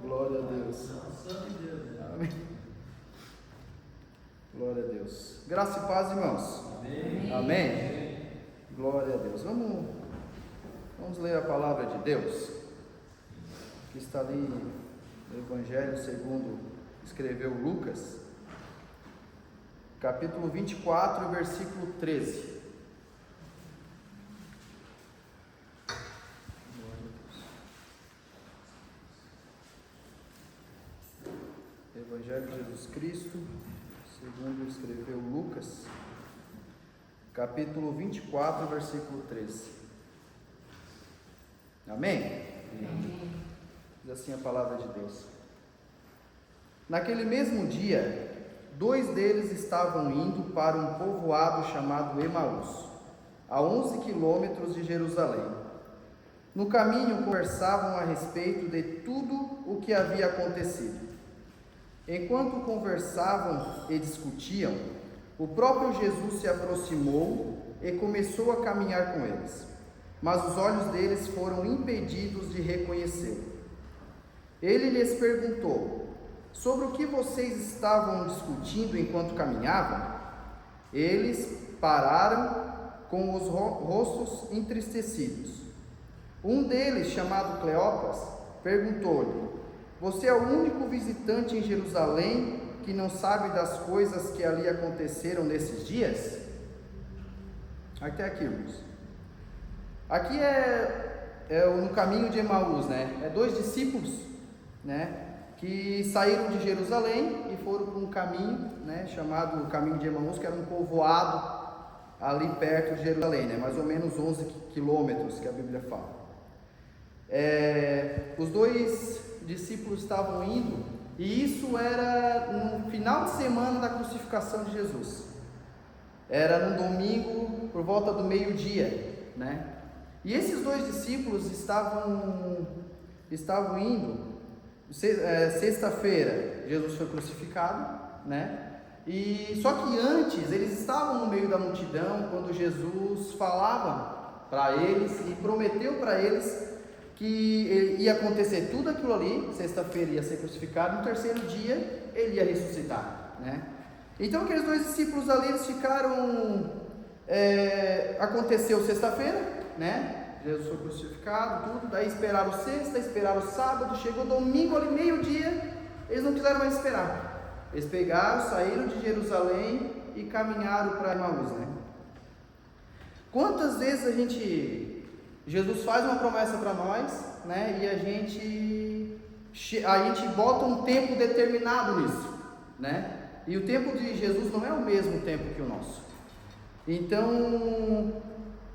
Glória a Deus. Amém. Glória a Deus. Graça e paz, irmãos. Amém. Amém. Glória a Deus. Vamos ler a palavra de Deus, que está ali no Evangelho segundo escreveu Lucas, capítulo 24, versículo 13. Evangelho de Jesus Cristo, segundo escreveu Lucas, capítulo 24, versículo 13. Amém? Amém. Diz assim a palavra de Deus. Naquele mesmo dia, 2 deles estavam indo para um povoado chamado Emaús, a 11 quilômetros de Jerusalém. No caminho conversavam a respeito de tudo o que havia acontecido. Enquanto conversavam e discutiam, o próprio Jesus se aproximou e começou a caminhar com eles, mas os olhos deles foram impedidos de reconhecê-lo. Ele lhes perguntou: sobre o que vocês estavam discutindo enquanto caminhavam? Eles pararam com os rostos entristecidos. Um deles, chamado Cleopas, perguntou-lhe: você é o único visitante em Jerusalém que não sabe das coisas que ali aconteceram nesses dias? Até aqui, irmãos. Aqui é no caminho de Emaús, né? É 2 discípulos, né? Que saíram de Jerusalém e foram para um caminho, né? Chamado caminho de Emaús, que era um povoado ali perto de Jerusalém, né? Mais ou menos 11 quilômetros que a Bíblia fala. Os 2 discípulos estavam indo, e isso era no final de semana da crucificação de Jesus. Era no domingo, por volta do meio-dia, né? E esses 2 discípulos estavam indo. Sexta-feira, Jesus foi crucificado, né? E só que antes eles estavam no meio da multidão quando Jesus falava para eles e prometeu para eles que ia acontecer tudo aquilo ali. Sexta-feira ia ser crucificado, no terceiro dia ele ia ressuscitar, né? Então aqueles 2 discípulos ali, eles ficaram, aconteceu sexta-feira, né? Jesus foi crucificado, tudo, daí esperaram sexta, esperaram sábado, chegou domingo ali, meio-dia, eles não quiseram mais esperar. Eles pegaram, saíram de Jerusalém e caminharam para Emaús, né? Quantas vezes Jesus faz uma promessa para nós, né? E a gente bota um tempo determinado nisso, né? E o tempo de Jesus não é o mesmo tempo que o nosso. Então,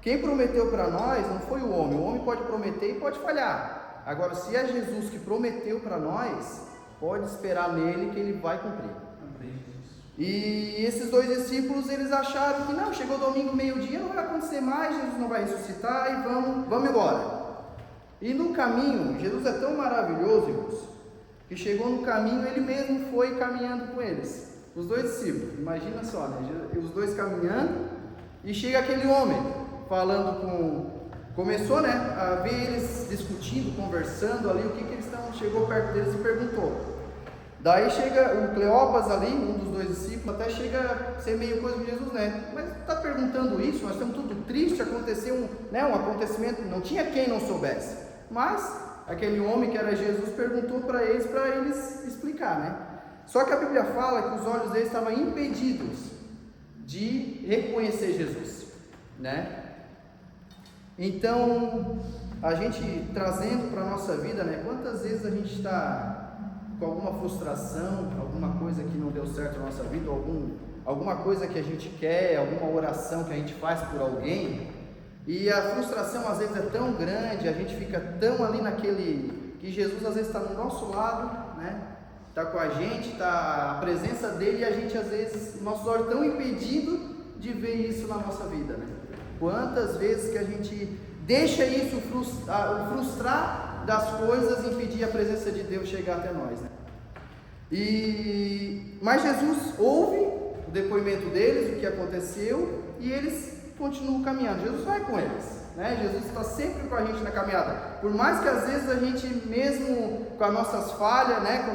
quem prometeu para nós não foi o homem pode prometer e pode falhar. Agora, se é Jesus que prometeu para nós, pode esperar nele que ele vai cumprir. E esses 2 discípulos, eles acharam que não, chegou domingo, meio-dia, não vai acontecer mais, Jesus não vai ressuscitar e vamos embora. E no caminho, Jesus é tão maravilhoso, irmãos, que chegou no caminho, ele mesmo foi caminhando com eles, os 2 discípulos. Imagina só, né? Os 2 caminhando, e chega aquele homem falando começou, né, a ver eles discutindo, conversando ali, o que eles estavam, chegou perto deles e perguntou. Daí chega o Cleopas ali, um dos 2 discípulos, até chega a ser meio coisa de Jesus, né? Mas está perguntando isso, nós estamos tudo triste, aconteceu um acontecimento, não tinha quem não soubesse. Mas aquele homem que era Jesus perguntou para eles explicar, né? Só que a Bíblia fala que os olhos deles estavam impedidos de reconhecer Jesus, né? Então, a gente trazendo para a nossa vida, né? Quantas vezes a gente está com alguma frustração, alguma coisa que não deu certo na nossa vida, alguma coisa que a gente quer, alguma oração que a gente faz por alguém, e a frustração às vezes é tão grande, a gente fica tão ali naquele, que Jesus às vezes está do nosso lado, né? Está com a gente, está a presença dele, e a gente às vezes, nossos olhos estão impedidos de ver isso na nossa vida, né? Quantas vezes que a gente deixa isso frustrar das coisas e impedir a presença de Deus chegar até nós, né? Mas Jesus ouve o depoimento deles, o que aconteceu, e eles continuam caminhando. Jesus vai com eles, né? Jesus está sempre com a gente na caminhada, por mais que às vezes a gente, mesmo com as nossas falhas, né,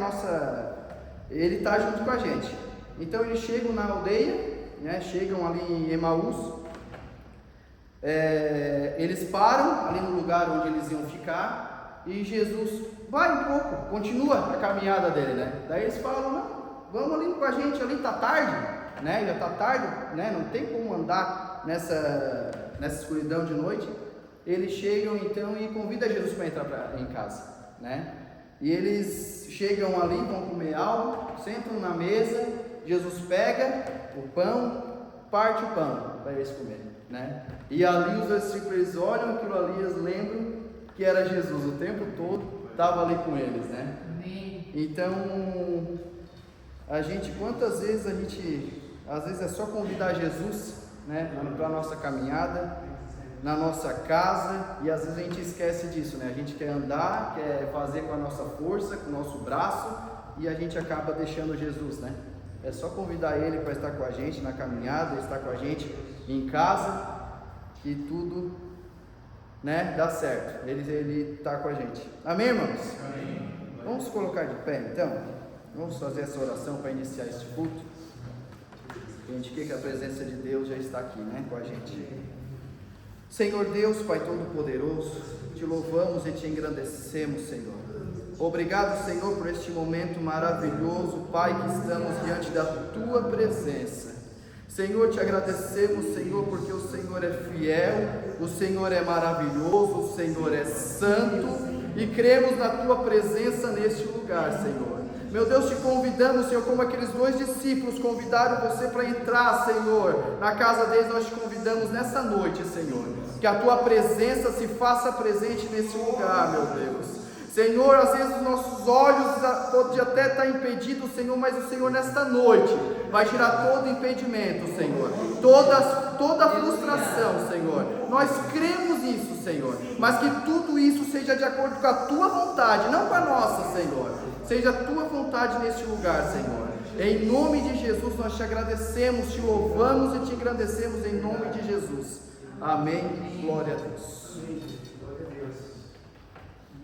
Ele está junto com a gente. Então eles chegam na aldeia, né, chegam ali em Emaús, eles param ali no lugar onde eles iam ficar, e Jesus vai um pouco, continua a caminhada dele, né? Daí eles falam, não, vamos ali com a gente, ali está tarde, né? Já está tarde, né? Não tem como andar nessa escuridão de noite. Eles chegam então e convidam Jesus para entrar em casa, né? E eles chegam ali, vão comer algo, sentam na mesa, Jesus pega o pão, parte o pão para eles comerem, né? E ali os discípulos, eles olham aquilo ali, eles lembram que era Jesus o tempo todo, estava ali com eles, né? Então, a gente, quantas vezes às vezes é só convidar Jesus, né, para a nossa caminhada, na nossa casa, e às vezes a gente esquece disso, né? A gente quer andar, quer fazer com a nossa força, com o nosso braço, e a gente acaba deixando Jesus, né? É só convidar Ele para estar com a gente na caminhada, estar com a gente em casa, que tudo, né, dá certo. Ele está com a gente. Amém, irmãos? Amém. Vamos colocar de pé, então. Vamos fazer essa oração para iniciar este culto. A gente quer que a presença de Deus já está aqui, né, com a gente. Senhor Deus, Pai Todo-Poderoso, te louvamos e te engrandecemos, Senhor. Obrigado, Senhor, por este momento maravilhoso, Pai, que estamos diante da Tua presença. Senhor, te agradecemos, Senhor, porque o Senhor é fiel, o Senhor é maravilhoso, o Senhor é santo, e cremos na Tua presença neste lugar, Senhor. Meu Deus, te convidamos, Senhor, como aqueles 2 discípulos convidaram você para entrar, Senhor, na casa deles. Nós te convidamos nessa noite, Senhor, que a Tua presença se faça presente nesse lugar, meu Deus. Senhor, às vezes os nossos olhos podem até estar impedidos, Senhor, mas o Senhor nesta noite vai tirar todo impedimento, Senhor, toda frustração, Senhor. Nós cremos nisso, Senhor, mas que tudo isso seja de acordo com a Tua vontade, não com a nossa, Senhor. Seja a Tua vontade neste lugar, Senhor. Em nome de Jesus nós te agradecemos, te louvamos e te engrandecemos em nome de Jesus. Amém. Glória a Deus.